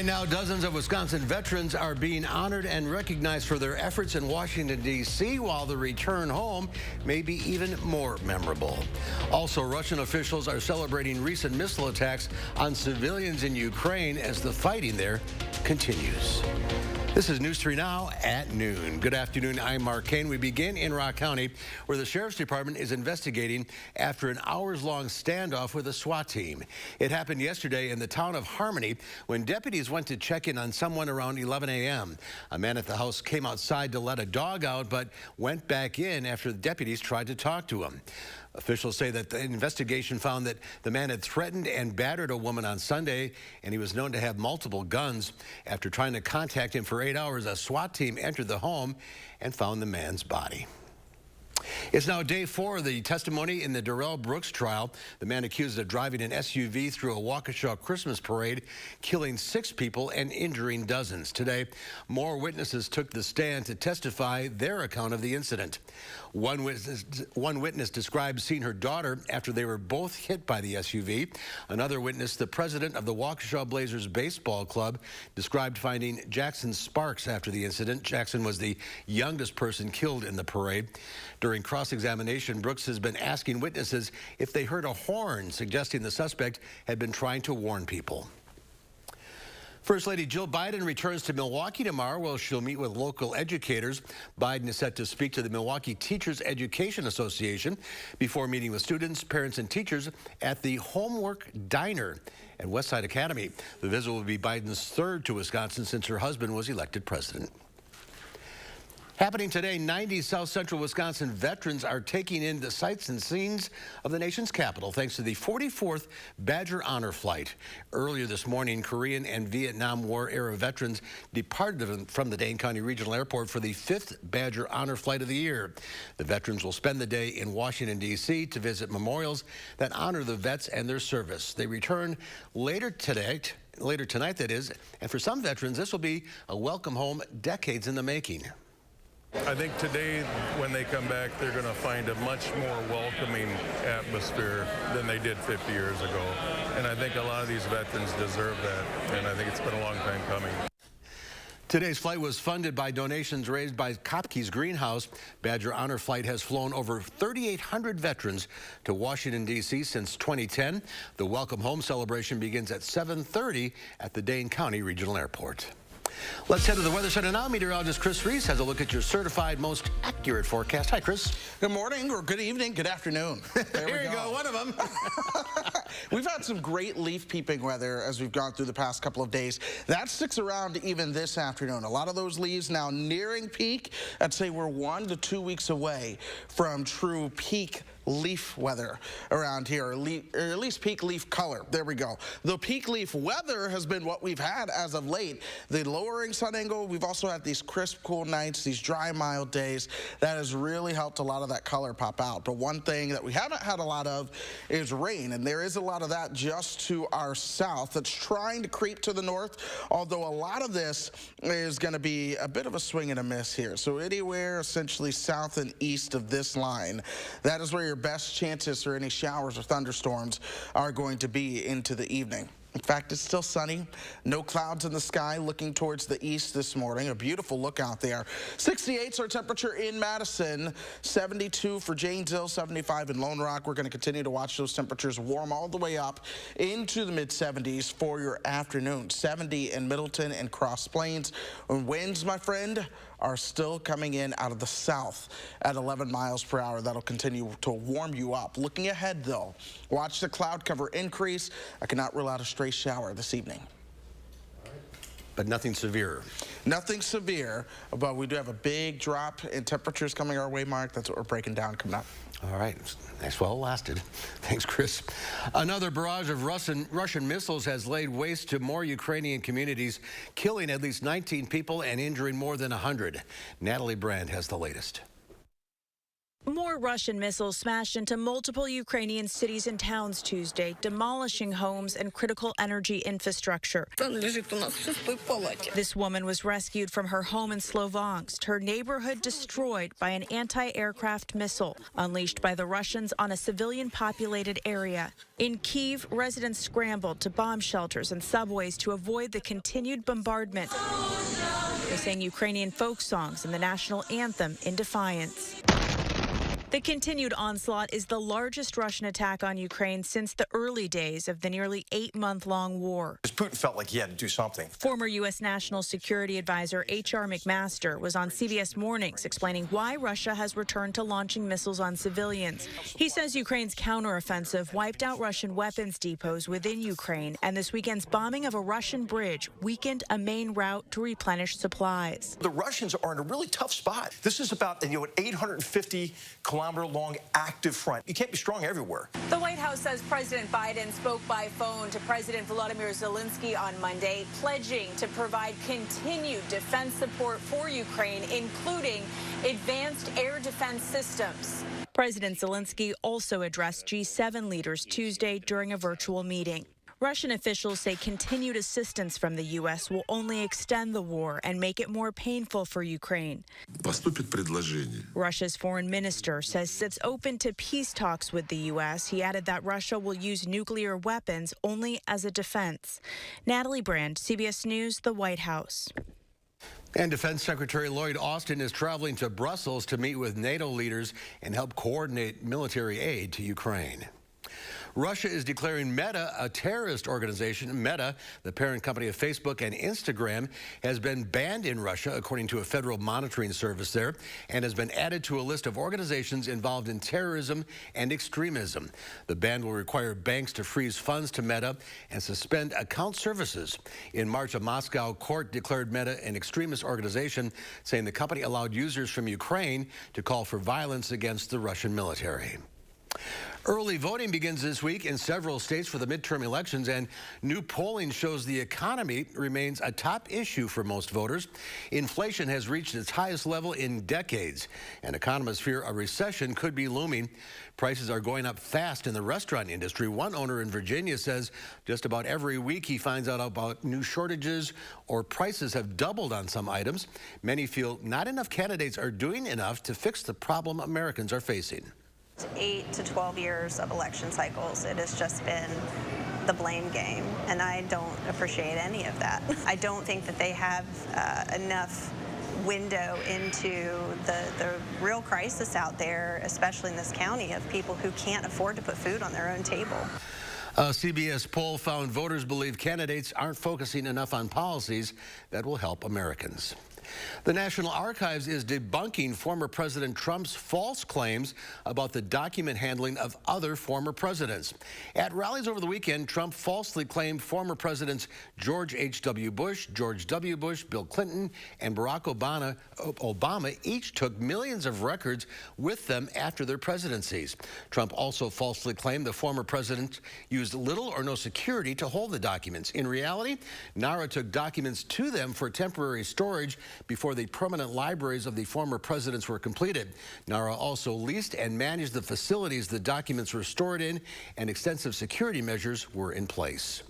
Right now, dozens of Wisconsin veterans are being honored and recognized for their efforts in Washington, D.C., while the return home may be even more memorable. Also, Russian officials are celebrating recent missile attacks on civilians in Ukraine as the fighting there continues. This is News 3 Now at noon. Good afternoon, I'm Mark Kane. We begin in Rock County, where the Sheriff's Department is investigating after an hours-long standoff with a SWAT team. It happened yesterday in the town of Harmony when deputies went to check in on someone around 11 a.m. A man at the house came outside to let a dog out, but went back in after the deputies tried to talk to him. Officials say that the investigation found that the man had threatened and battered a woman on Sunday, and he was known to have multiple guns. After trying to contact him for 8 hours, a SWAT team entered the home and found the man's body. It's now day 4 of the testimony in the Darrell Brooks trial. The man accused of driving an SUV through a Waukesha Christmas parade, killing 6 people and injuring dozens. Today, more witnesses took the stand to testify their account of the incident. One witness described seeing her daughter after they were both hit by the SUV. Another witness, the president of the Waukesha Blazers Baseball Club, described finding Jackson Sparks after the incident. Jackson was the youngest person killed in the parade. During cross-examination, Brooks has been asking witnesses if they heard a horn, suggesting the suspect had been trying to warn people. First Lady Jill Biden returns to Milwaukee tomorrow, where she'll meet with local educators. Biden is set to speak to the Milwaukee Teachers Education Association before meeting with students, parents, and teachers at the Homework Diner at Westside Academy. The visit will be Biden's third to Wisconsin since her husband was elected president. Happening today, 90 South Central Wisconsin veterans are taking in the sights and scenes of the nation's capital thanks to the 44th Badger Honor Flight. Earlier this morning, Korean and Vietnam War-era veterans departed from the Dane County Regional Airport for the 5th Badger Honor Flight of the year. The veterans will spend the day in Washington, D.C. to visit memorials that honor the vets and their service. They return later tonight, that is, and for some veterans, this will be a welcome home decades in the making. I think today, when they come back, they're going to find a much more welcoming atmosphere than they did 50 years ago. And I think a lot of these veterans deserve that, and I think it's been a long time coming. Today's flight was funded by donations raised by Kopke's Greenhouse. Badger Honor Flight has flown over 3,800 veterans to Washington, D.C. since 2010. The Welcome Home celebration begins at 7:30 at the Dane County Regional Airport. Let's head to the Weather Center now. Meteorologist Chris Reese has a look at your certified most accurate forecast. Hi, Chris. Good morning, or good evening, good afternoon. There you go, one of them. We've had some great leaf peeping weather as we've gone through the past couple of days. That sticks around even this afternoon. A lot of those leaves now nearing peak. I'd say we're 1 to 2 weeks away from true peak leaf weather around here, or at least peak leaf color. There we go. The peak leaf weather has been what we've had as of late. The lowering sun angle, we've also had these crisp, cool nights, these dry, mild days. That has really helped a lot of that color pop out. But one thing that we haven't had a lot of is rain, and there is a lot of that just to our south that's trying to creep to the north, although a lot of this is going to be a bit of a swing and a miss here. So anywhere essentially south and east of this line, that is where your best chances for any showers or thunderstorms are going to be into the evening. In fact, it's still sunny. No clouds in the sky looking towards the east this morning. A beautiful look out there. 68's our temperature in Madison. 72 for Janesville, 75 in Lone Rock. We're going to continue to watch those temperatures warm all the way up into the mid-70s for your afternoon. 70 in Middleton and Cross Plains. And winds, my friend, are still coming in out of the south at 11 miles per hour. That'll continue to warm you up. Looking ahead, though, watch the cloud cover increase. I cannot rule out a stray shower this evening. But nothing severe. Nothing severe, but we do have a big drop in temperatures coming our way, Mark. That's what we're breaking down coming up. All right. Nice while it lasted. Thanks, Chris. Another barrage of Russian missiles has laid waste to more Ukrainian communities, killing at least 19 people and injuring more than 100. Natalie Brand has the latest. More Russian missiles smashed into multiple Ukrainian cities and towns Tuesday, demolishing homes and critical energy infrastructure. This woman was rescued from her home in Sloviansk, her neighborhood destroyed by an anti-aircraft missile unleashed by the Russians on a civilian-populated area. In Kyiv, residents scrambled to bomb shelters and subways to avoid the continued bombardment. They sang Ukrainian folk songs and the national anthem in defiance. The continued onslaught is the largest Russian attack on Ukraine since the early days of the nearly 8-month-long war. Putin felt like he had to do something. Former U.S. National Security Advisor H.R. McMaster was on CBS Mornings explaining why Russia has returned to launching missiles on civilians. He says Ukraine's counteroffensive wiped out Russian weapons depots within Ukraine, and this weekend's bombing of a Russian bridge weakened a main route to replenish supplies. The Russians are in a really tough spot. This is about, an 850-kilometer long active front. You can't be strong everywhere. The White House says President Biden spoke by phone to President Volodymyr Zelensky on Monday, pledging to provide continued defense support for Ukraine, including advanced air defense systems. President Zelensky also addressed G7 leaders Tuesday during a virtual meeting. Russian officials say continued assistance from the U.S. will only extend the war and make it more painful for Ukraine. Russia's foreign minister says sits open to peace talks with the U.S. He added that Russia will use nuclear weapons only as a defense. Natalie Brand, CBS News, the White House. And Defense Secretary Lloyd Austin is traveling to Brussels to meet with NATO leaders and help coordinate military aid to Ukraine. Russia is declaring Meta a terrorist organization. Meta, the parent company of Facebook and Instagram, has been banned in Russia, according to a federal monitoring service there, and has been added to a list of organizations involved in terrorism and extremism. The ban will require banks to freeze funds to Meta and suspend account services. In March, a Moscow court declared Meta an extremist organization, saying the company allowed users from Ukraine to call for violence against the Russian military. Early voting begins this week in several states for the midterm elections, and new polling shows the economy remains a top issue for most voters. Inflation has reached its highest level in decades, and economists fear a recession could be looming. Prices are going up fast in the restaurant industry. One owner in Virginia says just about every week he finds out about new shortages or prices have doubled on some items. Many feel not enough candidates are doing enough to fix the problem Americans are facing. 8 to 12 years of election cycles, it has just been the blame game, and I don't appreciate any of that. I don't think that they have enough window into the real crisis out there, especially in this county, of people who can't afford to put food on their own table. A CBS poll found voters believe candidates aren't focusing enough on policies that will help Americans. The National Archives is debunking former President Trump's false claims about the document handling of other former presidents. At rallies over the weekend, Trump falsely claimed former presidents George H.W. Bush, George W. Bush, Bill Clinton, and Barack Obama each took millions of records with them after their presidencies. Trump also falsely claimed the former president used little or no security to hold the documents. In reality, NARA took documents to them for temporary storage before the permanent libraries of the former presidents were completed. NARA also leased and managed the facilities the documents were stored in, and extensive security measures were in place.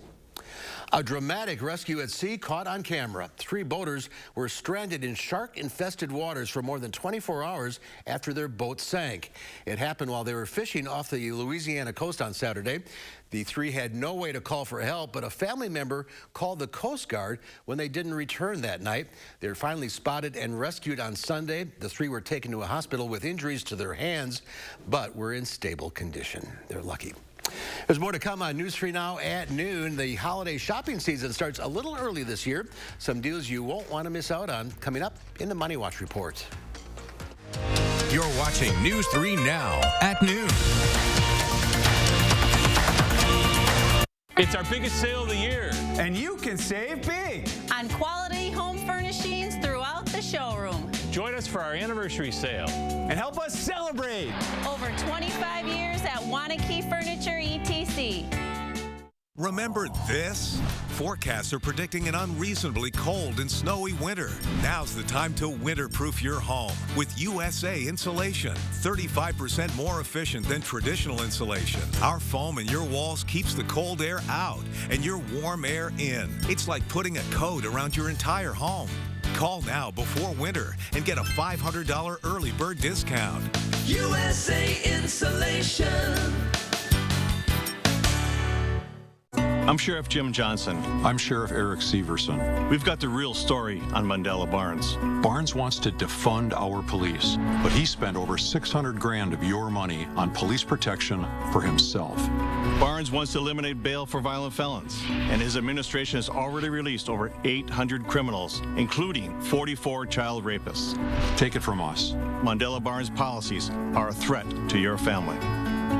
A dramatic rescue at sea caught on camera. 3 boaters were stranded in shark-infested waters for more than 24 hours after their boat sank. It happened while they were fishing off the Louisiana coast on Saturday. The 3 had no way to call for help, but a family member called the Coast Guard when they didn't return that night. They were finally spotted and rescued on Sunday. The 3 were taken to a hospital with injuries to their hands, but were in stable condition. They're lucky. There's more to come on News 3 Now at noon. The holiday shopping season starts a little early this year. Some deals you won't want to miss out on coming up in the Money Watch Report. You're watching News 3 Now at noon. It's our biggest sale of the year. And you can save big on quality home furnishings throughout the showroom. Join us for our anniversary sale. And help us celebrate. Over 25 years at Wanakee Furniture ETC. Remember this? Forecasts are predicting an unreasonably cold and snowy winter. Now's the time to winterproof your home with USA Insulation. 35% more efficient than traditional insulation. Our foam in your walls keeps the cold air out and your warm air in. It's like putting a coat around your entire home. Call now before winter and get a $500 early bird discount. USA Insulation. I'm Sheriff Jim Johnson. I'm Sheriff Eric Severson. We've got the real story on Mandela Barnes. Barnes wants to defund our police, but he spent over $600 grand of your money on police protection for himself. Barnes wants to eliminate bail for violent felons, and his administration has already released over 800 criminals, including 44 child rapists. Take it from us. Mandela Barnes policies are a threat to your family.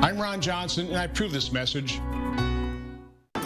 I'm Ron Johnson, and I approve this message.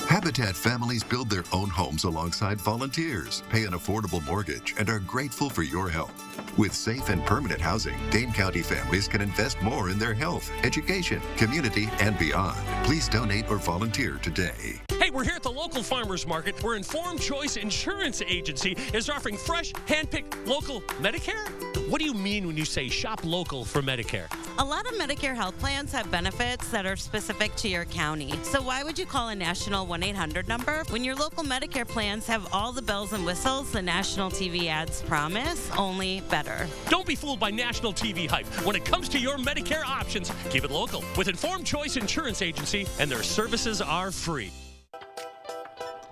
Habitat families build their own homes alongside volunteers, pay an affordable mortgage, and are grateful for your help. With safe and permanent housing, Dane County families can invest more in their health, education, community, and beyond. Please donate or volunteer today. Hey, we're here at the local farmers market where Informed Choice Insurance Agency is offering fresh, hand-picked local Medicare. What do you mean when you say shop local for Medicare? A lot of Medicare health plans have benefits that are specific to your county. So why would you call a national 1-800 number when your local Medicare plans have all the bells and whistles the national TV ads promise, only better? Don't be fooled by national TV hype. When it comes to your Medicare options, keep it local with Informed Choice Insurance Agency, and their services are free.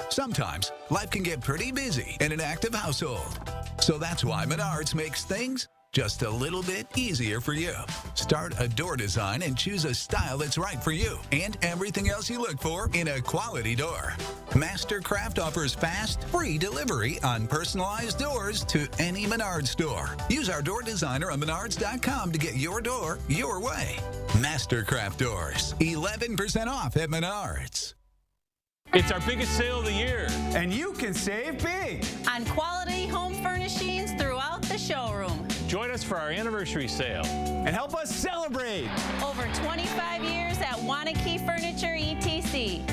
Sometimes life can get pretty busy in an active household. So that's why Menards makes things just a little bit easier for you. Start a door design and choose a style that's right for you and everything else you look for in a quality door. Mastercraft offers fast, free delivery on personalized doors to any Menards store. Use our door designer on Menards.com to get your door your way. Mastercraft Doors, 11% off at Menards. It's our biggest sale of the year. And you can save big on quality home furnishings throughout the showroom. Join us for our anniversary sale. And help us celebrate. Over 25 years at Wanakee Furniture, ETC.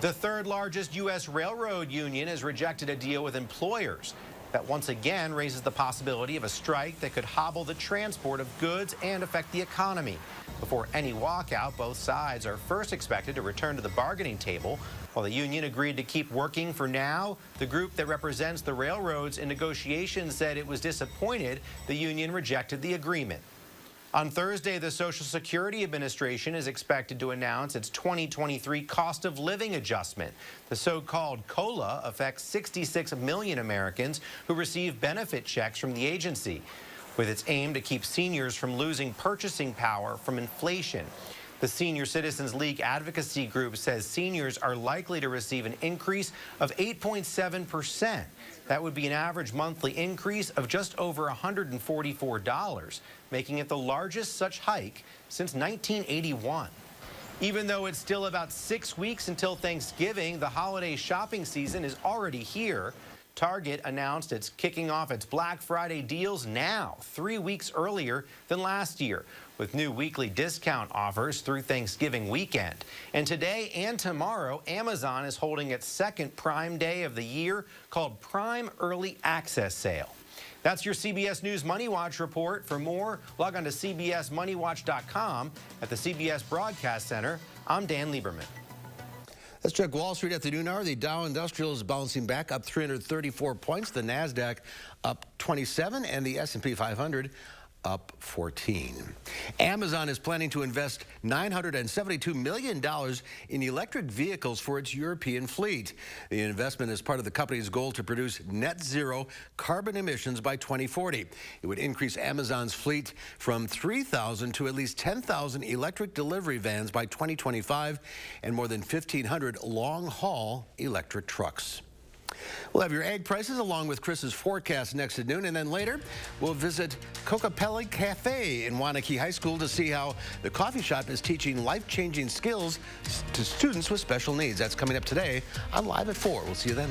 The third largest U.S. railroad union has rejected a deal with employers that once again raises the possibility of a strike that could hobble the transport of goods and affect the economy. Before any walkout, both sides are first expected to return to the bargaining table. While the union agreed to keep working for now, the group that represents the railroads in negotiations said it was disappointed the union rejected the agreement. On Thursday, the Social Security Administration is expected to announce its 2023 cost of living adjustment. The so-called COLA affects 66 million Americans who receive benefit checks from the agency, with its aim to keep seniors from losing purchasing power from inflation. The Senior Citizens League advocacy group says seniors are likely to receive an increase of 8.7%. That would be an average monthly increase of just over $144, making it the largest such hike since 1981. Even though it's still about 6 weeks until Thanksgiving, the holiday shopping season is already here. Target announced it's kicking off its Black Friday deals now, 3 weeks earlier than last year, with new weekly discount offers through Thanksgiving weekend. And today and tomorrow, Amazon is holding its second Prime Day of the year called Prime Early Access Sale. That's your CBS News Money Watch report. For more, log on to cbsmoneywatch.com. At the CBS Broadcast Center, I'm Dan Lieberman. Let's check Wall Street at the noon hour. The Dow Industrial is bouncing back up 334 points. The NASDAQ up 27 and the S&P 500 up 14. Amazon is planning to invest $972 million in electric vehicles for its European fleet. The investment is part of the company's goal to produce net zero carbon emissions by 2040. It would increase Amazon's fleet from 3,000 to at least 10,000 electric delivery vans by 2025 and more than 1,500 long-haul electric trucks. We'll have your egg prices along with Chris's forecast next at noon, and then later we'll visit Cocapelli Cafe in Wanakee High School to see how the coffee shop is teaching life-changing skills to students with special needs. That's coming up today on Live at 4. We'll see you then.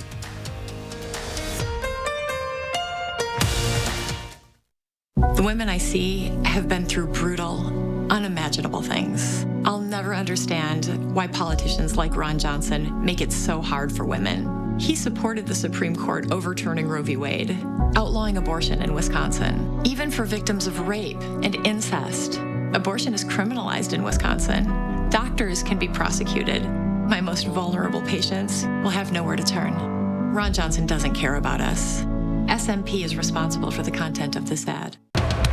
The women I see have been through brutal, unimaginable things. I'll never understand why politicians like Ron Johnson make it so hard for women. He supported the Supreme Court overturning Roe v. Wade, outlawing abortion in Wisconsin. Even for victims of rape and incest, abortion is criminalized in Wisconsin. Doctors can be prosecuted. My most vulnerable patients will have nowhere to turn. Ron Johnson doesn't care about us. SMP is responsible for the content of this ad.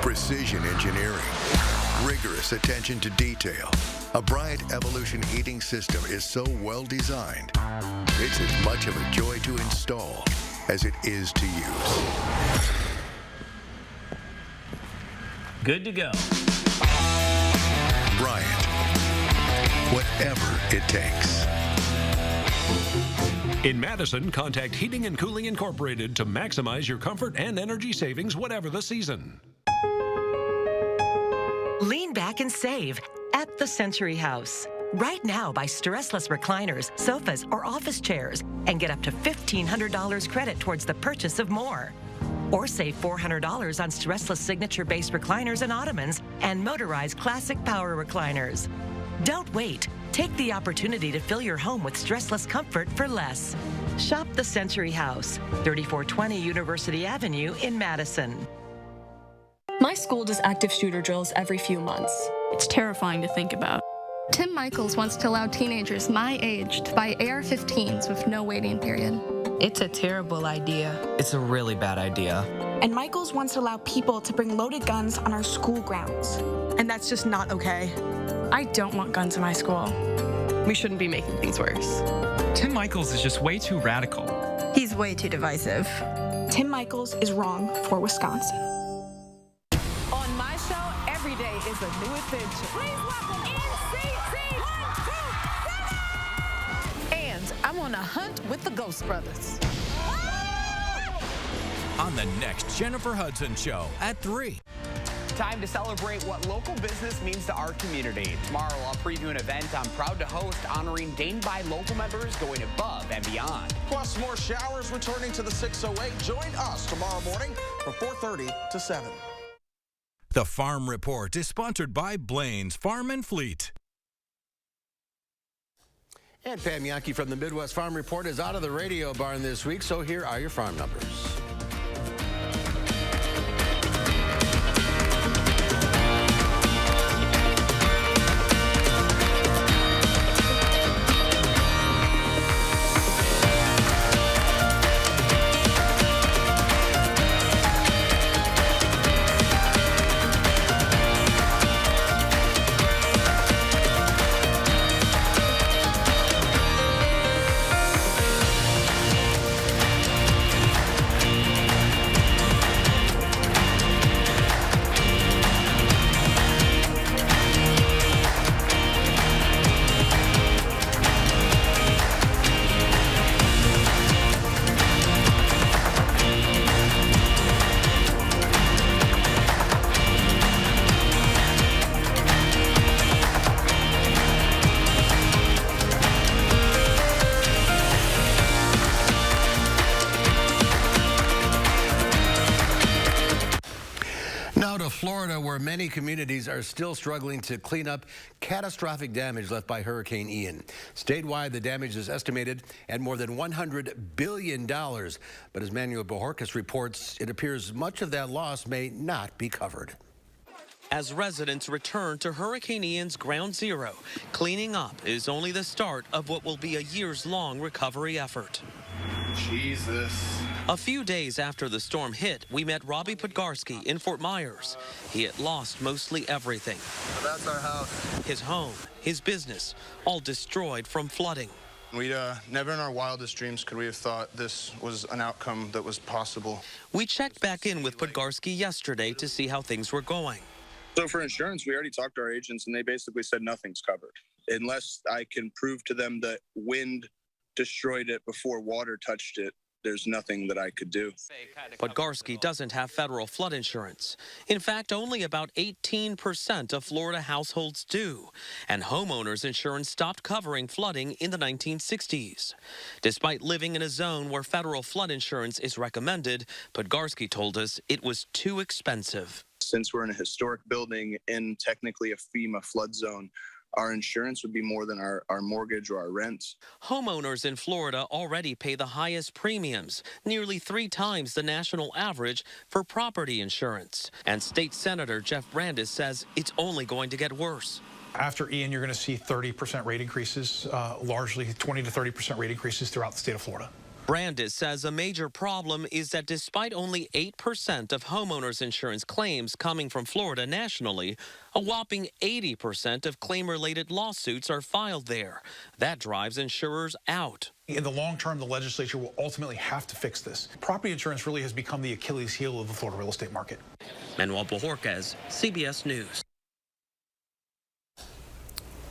Precision engineering, rigorous attention to detail. A Bryant Evolution heating system is so well designed, it's as much of a joy to install as it is to use. Good to go. Bryant, whatever it takes. In Madison, contact Heating and Cooling Incorporated to maximize your comfort and energy savings whatever the season. Lean back and save at the Century House. Right now, buy stressless recliners, sofas, or office chairs and get up to $1,500 credit towards the purchase of more. Or save $400 on stressless signature-based recliners and ottomans and motorized classic power recliners. Don't wait. Take the opportunity to fill your home with stressless comfort for less. Shop the Century House, 3420 University Avenue in Madison. My school does active shooter drills every few months. It's terrifying to think about. Tim Michaels wants to allow teenagers my age to buy AR-15s with no waiting period. It's a terrible idea. It's a really bad idea. And Michaels wants to allow people to bring loaded guns on our school grounds. And that's just not okay. I don't want guns in my school. We shouldn't be making things worse. Tim Michaels is just way too radical. He's way too divisive. Tim Michaels is wrong for Wisconsin. On my show, every day is a new adventure. Please welcome NCT 127! And I'm on a hunt with the Ghost Brothers. On the next Jennifer Hudson Show at 3. Time to celebrate what local business means to our community. Tomorrow, I'll preview an event I'm proud to host honoring Dane by local members going above and beyond. Plus, more showers returning to the 608. Join us tomorrow morning from 4:30 to 7. The Farm Report is sponsored by Blaine's Farm and Fleet. And Pam Yankee from the Midwest Farm Report is out of the radio barn this week, so here are your farm numbers. Now to Florida, where many communities are still struggling to clean up catastrophic damage left by Hurricane Ian. Statewide, the damage is estimated at more than $100 billion. But as Manuel Bojorquez reports, it appears much of that loss may not be covered. As residents return to Hurricane Ian's ground zero, cleaning up is only the start of what will be a years-long recovery effort. Jesus. A few days after the storm hit, we met Robbie Podgarski in Fort Myers. He had lost mostly everything. That's our house. His home, his business, all destroyed from flooding. We never in our wildest dreams could we have thought this was an outcome that was possible. We checked back in with Podgarski yesterday to see how things were going. So for insurance, we already talked to our agents, and they basically said nothing's covered. Unless I can prove to them that wind destroyed it before water touched it, there's nothing that I could do. Podgarski doesn't have federal flood insurance. In fact, only about 18% of Florida households do, and homeowners insurance stopped covering flooding in the 1960s. Despite living in a zone where federal flood insurance is recommended, Podgarski told us it was too expensive. Since we're in a historic building in technically a FEMA flood zone, our insurance would be more than our mortgage or our rent. Homeowners in Florida already pay the highest premiums, nearly 3 times the national average for property insurance. And State Senator Jeff Brandes says it's only going to get worse. After Ian, you're going to see 30% rate increases, largely 20 to 30% rate increases throughout the state of Florida. Brandes says a major problem is that despite only 8% of homeowners insurance claims coming from Florida nationally, a whopping 80% of claim-related lawsuits are filed there. That drives insurers out. In the long term, the legislature will ultimately have to fix this. Property insurance really has become the Achilles heel of the Florida real estate market. Manuel Bojorquez, CBS News.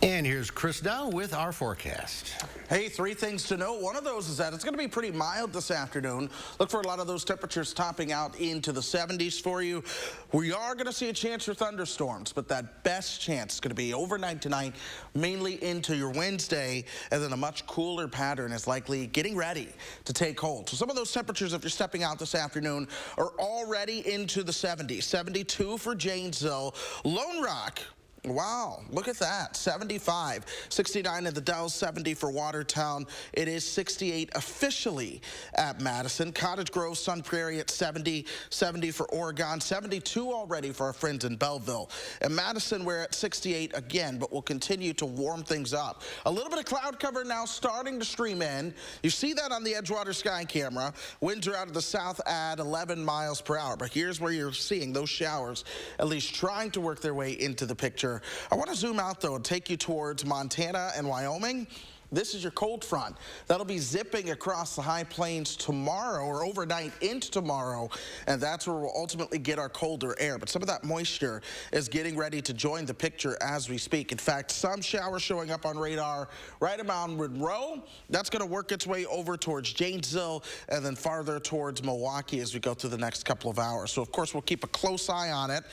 And here's Chris Dow with our forecast. Hey, 3 things to note. One of those is that it's going to be pretty mild this afternoon. Look for a lot of those temperatures topping out into the 70s for you. We are going to see a chance for thunderstorms, but that best chance is going to be overnight tonight, mainly into your Wednesday, and then a much cooler pattern is likely getting ready to take hold. So some of those temperatures, if you're stepping out this afternoon, are already into the 70s. 72 for Janesville. Lone Rock. Wow, look at that, 75. 69 in the Dells, 70 for Watertown. It is 68 officially at Madison. Cottage Grove, Sun Prairie at 70, 70 for Oregon, 72 already for our friends in Belleville. In Madison, we're at 68 again, but we'll continue to warm things up. A little bit of cloud cover now starting to stream in. You see that on the Edgewater Sky Camera. Winds are out of the south at 11 miles per hour, but here's where you're seeing those showers at least trying to work their way into the picture. I want to zoom out, though, and take you towards Montana and Wyoming. This is your cold front. That'll be zipping across the high plains tomorrow or overnight into tomorrow, and that's where we'll ultimately get our colder air. But some of that moisture is getting ready to join the picture as we speak. In fact, some showers showing up on radar right around Monroe. That's going to work its way over towards Janesville and then farther towards Milwaukee as we go through the next couple of hours. So, of course, we'll keep a close eye on it.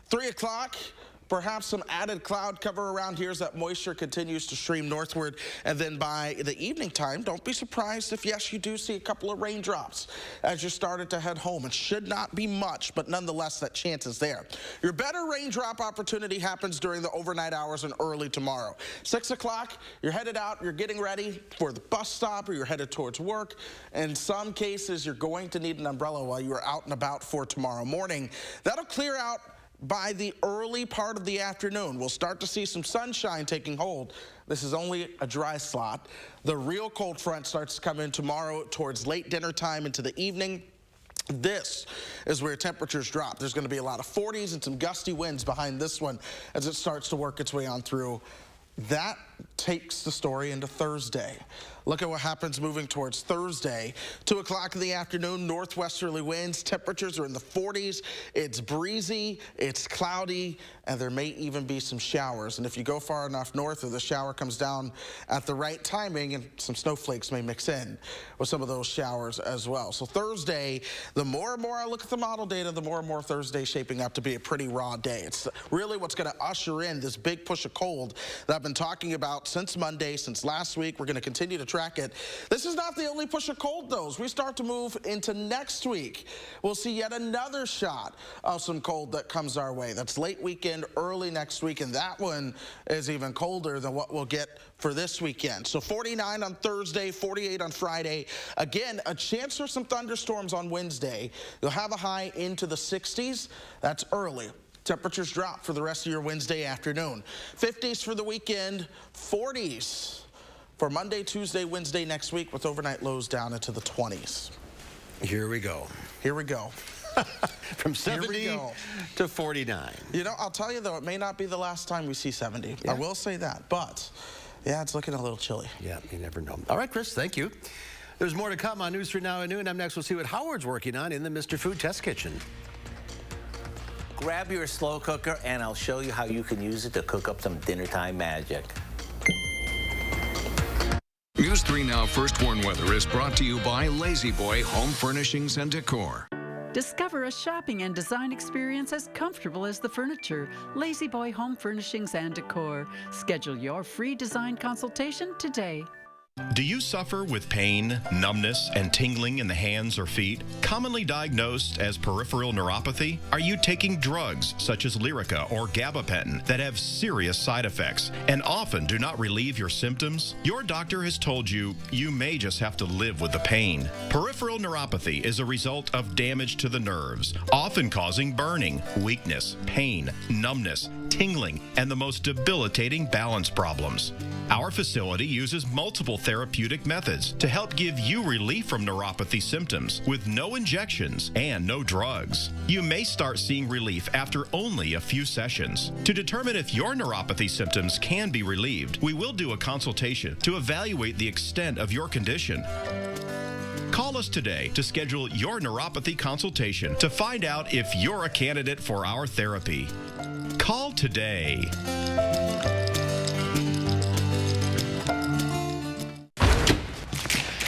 3 o'clock. Perhaps some added cloud cover around here as that moisture continues to stream northward. And then by the evening time, don't be surprised if, yes, you do see a couple of raindrops as you started to head home. It should not be much, but nonetheless, that chance is there. Your better raindrop opportunity happens during the overnight hours and early tomorrow. 6 o'clock, you're headed out, you're getting ready for the bus stop, or you're headed towards work. In some cases, you're going to need an umbrella while you are out and about for tomorrow morning. That'll clear out by the early part of the afternoon. We'll start to see some sunshine taking hold. This is only a dry slot. The real cold front starts to come in tomorrow towards late dinner time into the evening. This is where temperatures drop. There's going to be a lot of 40s and some gusty winds behind this one as it starts to work its way on through. That takes the story into Thursday. Look at what happens moving towards Thursday. 2 o'clock in the afternoon, northwesterly winds. Temperatures are in the 40s. It's breezy, it's cloudy, and there may even be some showers. And if you go far enough north, or the shower comes down at the right timing, and some snowflakes may mix in with some of those showers as well. So Thursday, the more and more I look at the model data, the more and more Thursday shaping up to be a pretty raw day. It's really what's going to usher in this big push of cold that I've been talking about since Monday, since last week. We're going to continue to track it. This is not the only push of cold, though. As we start to move into next week, we'll see yet another shot of some cold that comes our way. That's late weekend, early next week, and that one is even colder than what we'll get for this weekend. So 49 on Thursday, 48 on Friday. Again, a chance for some thunderstorms on Wednesday. You'll have a high into the 60s. That's early. Temperatures drop for the rest of your Wednesday afternoon. 50s for the weekend, 40s for Monday, Tuesday, Wednesday next week, with overnight lows down into the 20s. Here we go. Here we go. From 70 to 49. You know, I'll tell you, though, it may not be the last time we see 70. Yeah. I will say that. But, yeah, it's looking a little chilly. Yeah, you never know. All right, Chris, thank you. There's more to come on News 3 Now at noon. Up next, we'll see what Howard's working on in the Mr. Food Test Kitchen. Grab your slow cooker, and I'll show you how you can use it to cook up some dinner time magic. News 3 Now First Warn Weather is brought to you by Lazy Boy Home Furnishings and Decor. Discover a shopping and design experience as comfortable as the furniture. Lazy Boy Home Furnishings and Decor. Schedule your free design consultation today. Do you suffer with pain, numbness, and tingling in the hands or feet, commonly diagnosed as peripheral neuropathy? Are you taking drugs such as Lyrica or gabapentin that have serious side effects and often do not relieve your symptoms? Your doctor has told you you may just have to live with the pain. Peripheral neuropathy is a result of damage to the nerves, often causing burning, weakness, pain, numbness, tingling, and the most debilitating balance problems. Our facility uses multiple therapeutic methods to help give you relief from neuropathy symptoms with no injections and no drugs. You may start seeing relief after only a few sessions. To determine if your neuropathy symptoms can be relieved, we will do a consultation to evaluate the extent of your condition. Call us today to schedule your neuropathy consultation to find out if you're a candidate for our therapy. Call today.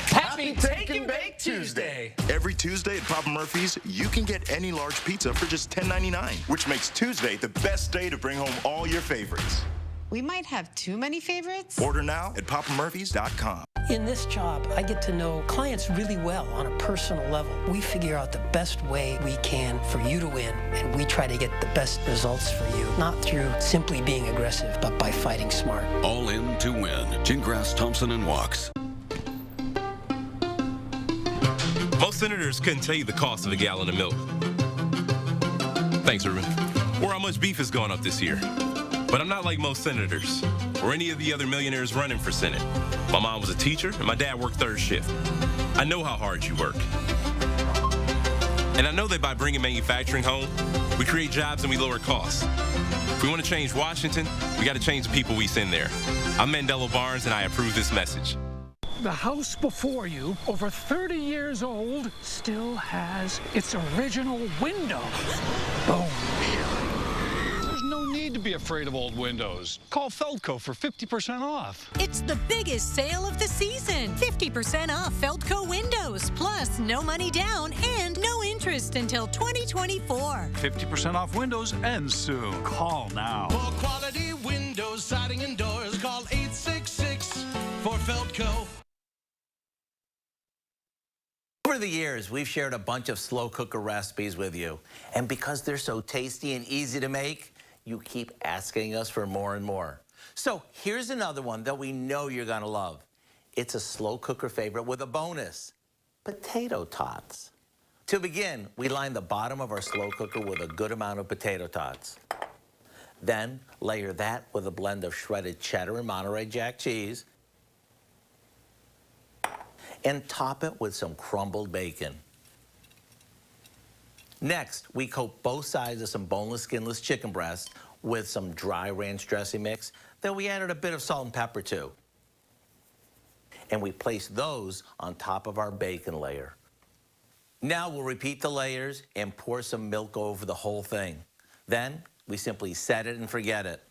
Happy Take and Bake Tuesday! Every Tuesday at Papa Murphy's, you can get any large pizza for just $10.99, which makes Tuesday the best day to bring home all your favorites. We might have too many favorites. Order now at papamurphys.com. In this job, I get to know clients really well on a personal level. We figure out the best way we can for you to win, and we try to get the best results for you, not through simply being aggressive, but by fighting smart. All in to win. Gingras, Thompson, and Walks. Most senators couldn't tell you the cost of a gallon of milk. Thanks, Ruben. Or how much beef has gone up this year. But I'm not like most senators or any of the other millionaires running for Senate. My mom was a teacher and my dad worked third shift. I know how hard you work. And I know that by bringing manufacturing home, we create jobs and we lower costs. If we want to change Washington, we got to change the people we send there. I'm Mandela Barnes and I approve this message. The house before you, over 30 years old, still has its original window. Boom. There's no need to be afraid of old windows. Call Feldco for 50% off. It's the biggest sale of the season. 50% off Feldco windows, plus no money down and no interest until 2024. 50% off windows ends soon. Call now. For quality windows, siding, and doors, call 866 for Feldco. Over the years, we've shared a bunch of slow cooker recipes with you. And because they're so tasty and easy to make, you keep asking us for more and more. So here's another one that we know you're gonna love. It's a slow cooker favorite with a bonus, potato tots. To begin, we line the bottom of our slow cooker with a good amount of potato tots. Then layer that with a blend of shredded cheddar and Monterey Jack cheese, and top it with some crumbled bacon. Next, we coat both sides of some boneless, skinless chicken breast with some dry ranch dressing mix that we added a bit of salt and pepper to. And we place those on top of our bacon layer. Now we'll repeat the layers and pour some milk over the whole thing. Then we simply set it and forget it.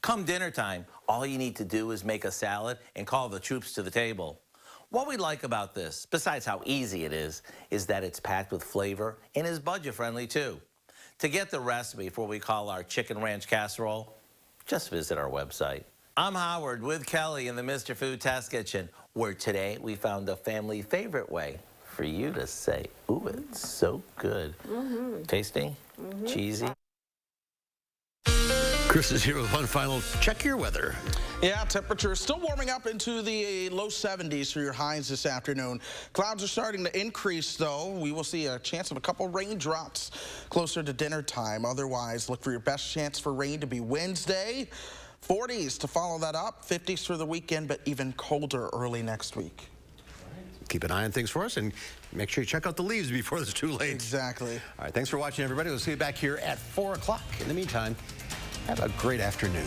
Come dinner time, all you need to do is make a salad and call the troops to the table. What we like about this, besides how easy it is that it's packed with flavor and is budget-friendly too. To get the recipe for what we call our chicken ranch casserole, just visit our website. I'm Howard with Kelly in the Mr. Food Test Kitchen, where today we found a family favorite way for you to say, ooh, it's so good. Tasty, cheesy. Chris is here with one final check your weather. Yeah, temperature is still warming up into the low 70s for your highs this afternoon. Clouds are starting to increase, though. We will see a chance of a couple raindrops closer to dinner time. Otherwise, look for your best chance for rain to be Wednesday. 40s to follow that up, 50s for the weekend, but even colder early next week. Keep an eye on things for us and make sure you check out the leaves before it's too late. Exactly. All right, thanks for watching, everybody. We'll see you back here at 4 o'clock. In the meantime, have a great afternoon.